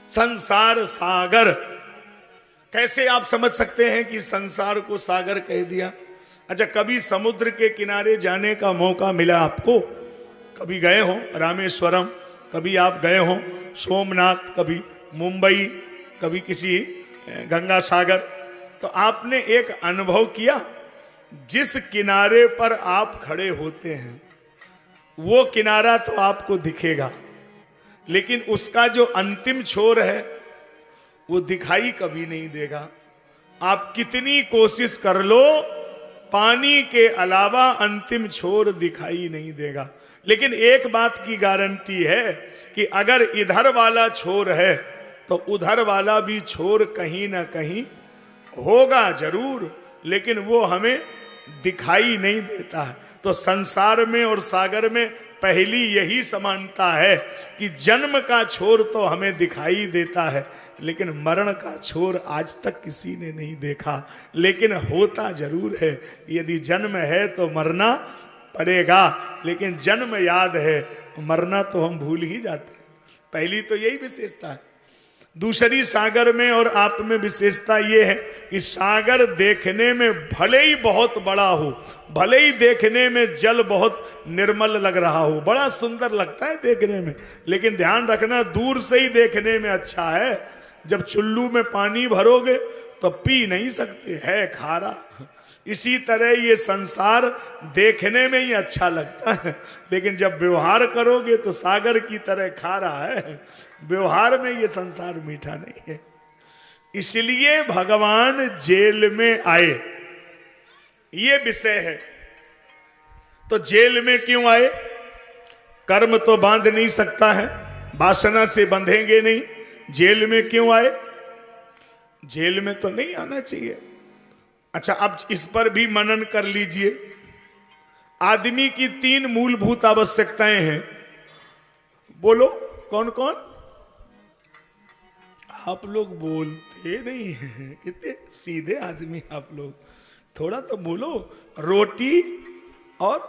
संसार सागर। कैसे आप समझ सकते हैं कि संसार को सागर कह दिया? अच्छा, कभी समुद्र के किनारे जाने का मौका मिला आपको? कभी गए हो रामेश्वरम, कभी आप गए हो सोमनाथ, कभी मुंबई, कभी किसी गंगा सागर, तो आपने एक अनुभव किया? जिस किनारे पर आप खड़े होते हैं वो किनारा तो आपको दिखेगा, लेकिन उसका जो अंतिम छोर है वो दिखाई कभी नहीं देगा। आप कितनी कोशिश कर लो, पानी के अलावा अंतिम छोर दिखाई नहीं देगा। लेकिन एक बात की गारंटी है कि अगर इधर वाला छोर है तो उधर वाला भी छोर कहीं ना कहीं होगा जरूर, लेकिन वो हमें दिखाई नहीं देता है। तो संसार में और सागर में पहली यही समानता है कि जन्म का छोर तो हमें दिखाई देता है, लेकिन मरण का छोर आज तक किसी ने नहीं देखा। लेकिन होता जरूर है, यदि जन्म है तो मरना पड़ेगा, लेकिन जन्म याद है, मरना तो हम भूल ही जाते हैं। पहली तो यही विशेषता है। दूसरी सागर में और आप में विशेषता यह है कि सागर देखने में भले ही बहुत बड़ा हो, भले ही देखने में जल बहुत निर्मल लग रहा हो, बड़ा सुंदर लगता है देखने में, लेकिन ध्यान रखना दूर से ही देखने में अच्छा है। जब चुल्लू में पानी भरोगे तो पी नहीं सकते, है खारा। इसी तरह ये संसार देखने में ही अच्छा लगता है, लेकिन जब व्यवहार करोगे तो सागर की तरह खारा है। व्यवहार में ये संसार मीठा नहीं है। इसलिए भगवान जेल में आए, ये विषय है। तो जेल में क्यों आए? कर्म तो बांध नहीं सकता है, वासना से बंधेंगे नहीं। जेल में क्यों आए? जेल में तो नहीं आना चाहिए। अच्छा, अब इस पर भी मनन कर लीजिए। आदमी की 3 मूलभूत आवश्यकताएं हैं। बोलो कौन कौन? आप लोग बोलते नहीं हैं, कितने सीधे आदमी आप लोग, थोड़ा तो बोलो। रोटी और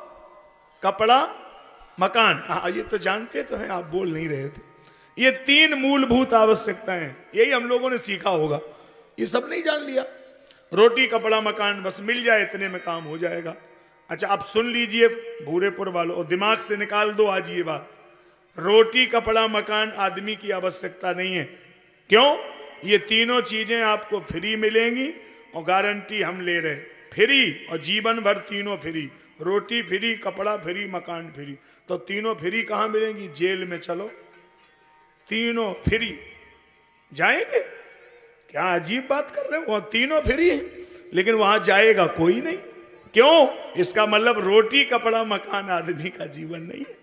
कपड़ा, मकान। हाँ, ये तो जानते तो हैं, आप बोल नहीं रहे थे। ये 3 मूलभूत आवश्यकताएं, यही हम लोगों ने सीखा होगा, ये सब नहीं जान लिया। रोटी कपड़ा मकान बस मिल जाए, इतने में काम हो जाएगा। अच्छा, आप सुन लीजिए भूरेपुर वालों, और दिमाग से निकाल दो आज ये बात। रोटी कपड़ा मकान आदमी की आवश्यकता नहीं है। क्यों? ये तीनों चीजें आपको फ्री मिलेंगी, और गारंटी हम ले रहे, फ्री, और जीवन भर तीनों फ्री। रोटी फ्री, कपड़ा फ्री, मकान फ्री। तो तीनों फ्री कहां मिलेंगी? जेल में चलो, तीनों फ्री। जाएंगे? क्या अजीब बात कर रहे हो, वहां तीनों फ्री है, लेकिन वहां जाएगा कोई नहीं। क्यों? इसका मतलब रोटी कपड़ा मकान आदमी का जीवन नहीं है।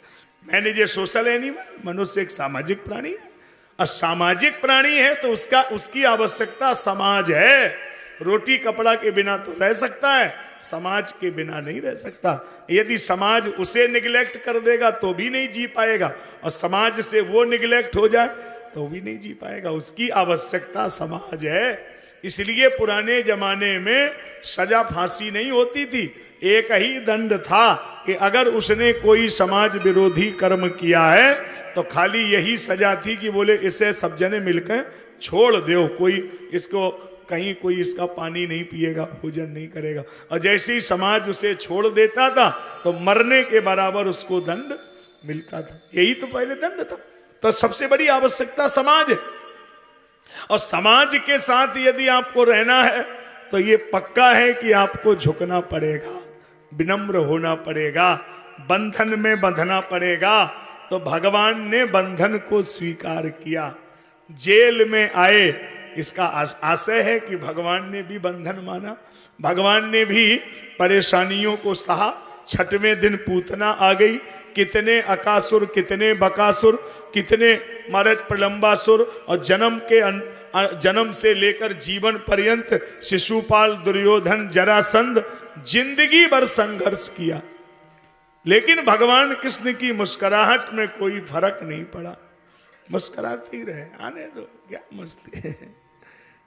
मैंने ये सोशल एनिमल, मनुष्य एक सामाजिक प्राणी है, और सामाजिक प्राणी है तो उसकी आवश्यकता समाज है। रोटी कपड़ा के बिना तो रह सकता है, समाज के बिना नहीं रह सकता। यदि समाज उसे निगलेक्ट कर देगा तो भी नहीं जी पाएगा, और समाज से वो निगलेक्ट हो जाए तो भी नहीं जी पाएगा। उसकी आवश्यकता समाज है। इसलिए पुराने जमाने में सजा फांसी नहीं होती थी, एक ही दंड था कि अगर उसने कोई समाज विरोधी कर्म किया है तो खाली यही सजा थी कि बोले इसे सब जने मिलकर छोड़ दो, कोई इसको कहीं कोई इसका पानी नहीं पिएगा, भोजन नहीं करेगा। और जैसे ही समाज उसे छोड़ देता था तो मरने के बराबर उसको दंड मिलता था। यही तो पहले दंड था। तो सबसे बड़ी आवश्यकता समाज है, और समाज के साथ यदि आपको रहना है तो ये पक्का है कि आपको झुकना पड़ेगा, विनम्र होना पड़ेगा, बंधन में बंधना पड़ेगा। तो भगवान ने बंधन को स्वीकार किया, जेल में आए। इसका आशय है कि भगवान ने भी बंधन माना, भगवान ने भी परेशानियों को सहा। 6वें दिन पूतना आ गई, कितने अकासुर, कितने बकासुर, कितने मरद प्रलंबासुर, और जन्म से लेकर जीवन पर्यंत शिशुपाल, दुर्योधन, जरासंध, जिंदगी भर संघर्ष किया, लेकिन भगवान कृष्ण की मुस्कुराहट में कोई फर्क नहीं पड़ा। मुस्कुराते ही रहे, आने दो, क्या मस्ती है।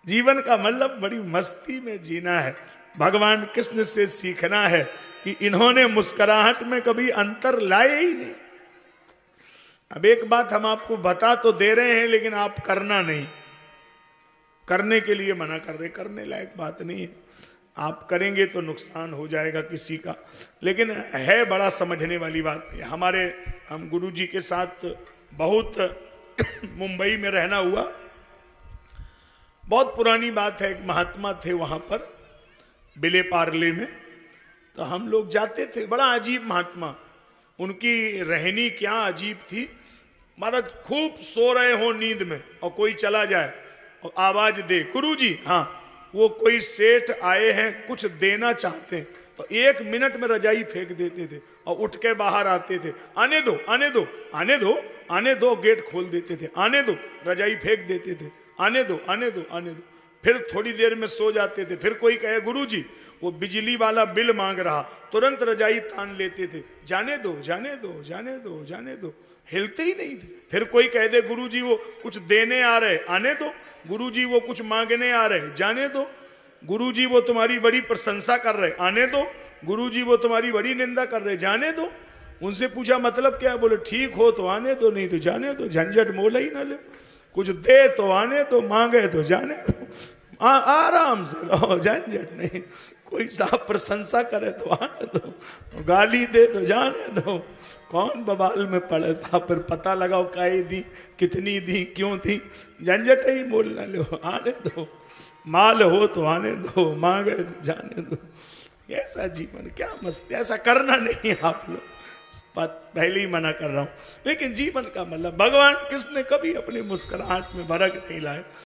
जीवन का मतलब बड़ी मस्ती में जीना है। भगवान कृष्ण से सीखना है कि इन्होंने मुस्कुराहट में कभी अंतर लाए ही नहीं। अब एक बात हम आपको बता तो दे रहे हैं, लेकिन आप करना नहीं, करने के लिए मना कर रहे, करने लायक बात नहीं है। आप करेंगे तो नुकसान हो जाएगा किसी का, लेकिन है बड़ा समझने वाली बात। हम गुरु जी के साथ बहुत मुंबई में रहना हुआ, बहुत पुरानी बात है। एक महात्मा थे वहां पर बिले पार्ले में, तो हम लोग जाते थे। बड़ा अजीब महात्मा, उनकी रहनी क्या अजीब थी। महाराज खूब सो रहे हो नींद में और कोई चला जाए और आवाज दे, गुरुजी, हाँ, वो कोई सेठ आए हैं कुछ देना चाहते हैं, तो 1 मिनट में रजाई फेंक देते थे और उठ के बाहर आते थे। आने दो, आने दो, आने दो, आने दो, गेट खोल देते थे। आने दो, रजाई फेंक देते थे। आने दो, आने दो, आने दो। फिर थोड़ी देर में सो जाते थे। फिर कोई कहे, गुरुजी, वो बिजली वाला बिल मांग रहा, तुरंत रजाई तान लेते थे। जाने दो, जाने दो, जाने दो, जाने दो, हिलते ही नहीं थे। फिर कोई कह दे, गुरुजी वो कुछ देने आ रहे, आने दो। गुरुजी वो कुछ मांगने आ रहे, जाने दो। गुरुजी वो तुम्हारी बड़ी प्रशंसा कर रहे, आने दो। गुरुजी वो तुम्हारी बड़ी निंदा कर रहे, जाने दो। उनसे पूछा मतलब क्या है? बोले ठीक हो तो आने दो, नहीं तो जाने दो, झंझट मोल ही ना ले। कुछ दे तो आने दो, मांगे तो जाने दो, आराम से रहो, झंझट नहीं। कोई साहब प्रशंसा करे तो आने दो, गाली दे तो जाने दो। कौन बवाल में पड़े साहब, फिर पता लगाओ काई दी, कितनी दी, क्यों दी, झंझट ही मोल ना लो, आने दो। माल हो तो आने दो, मांगे तो जाने दो। ऐसा जीवन क्या मस्त, ऐसा करना नहीं है आप लोग, पहले ही मना कर रहा हूं। लेकिन जीवन का मतलब भगवान कृष्ण ने कभी अपनी मुस्कुराहट में भड़क नहीं लाए।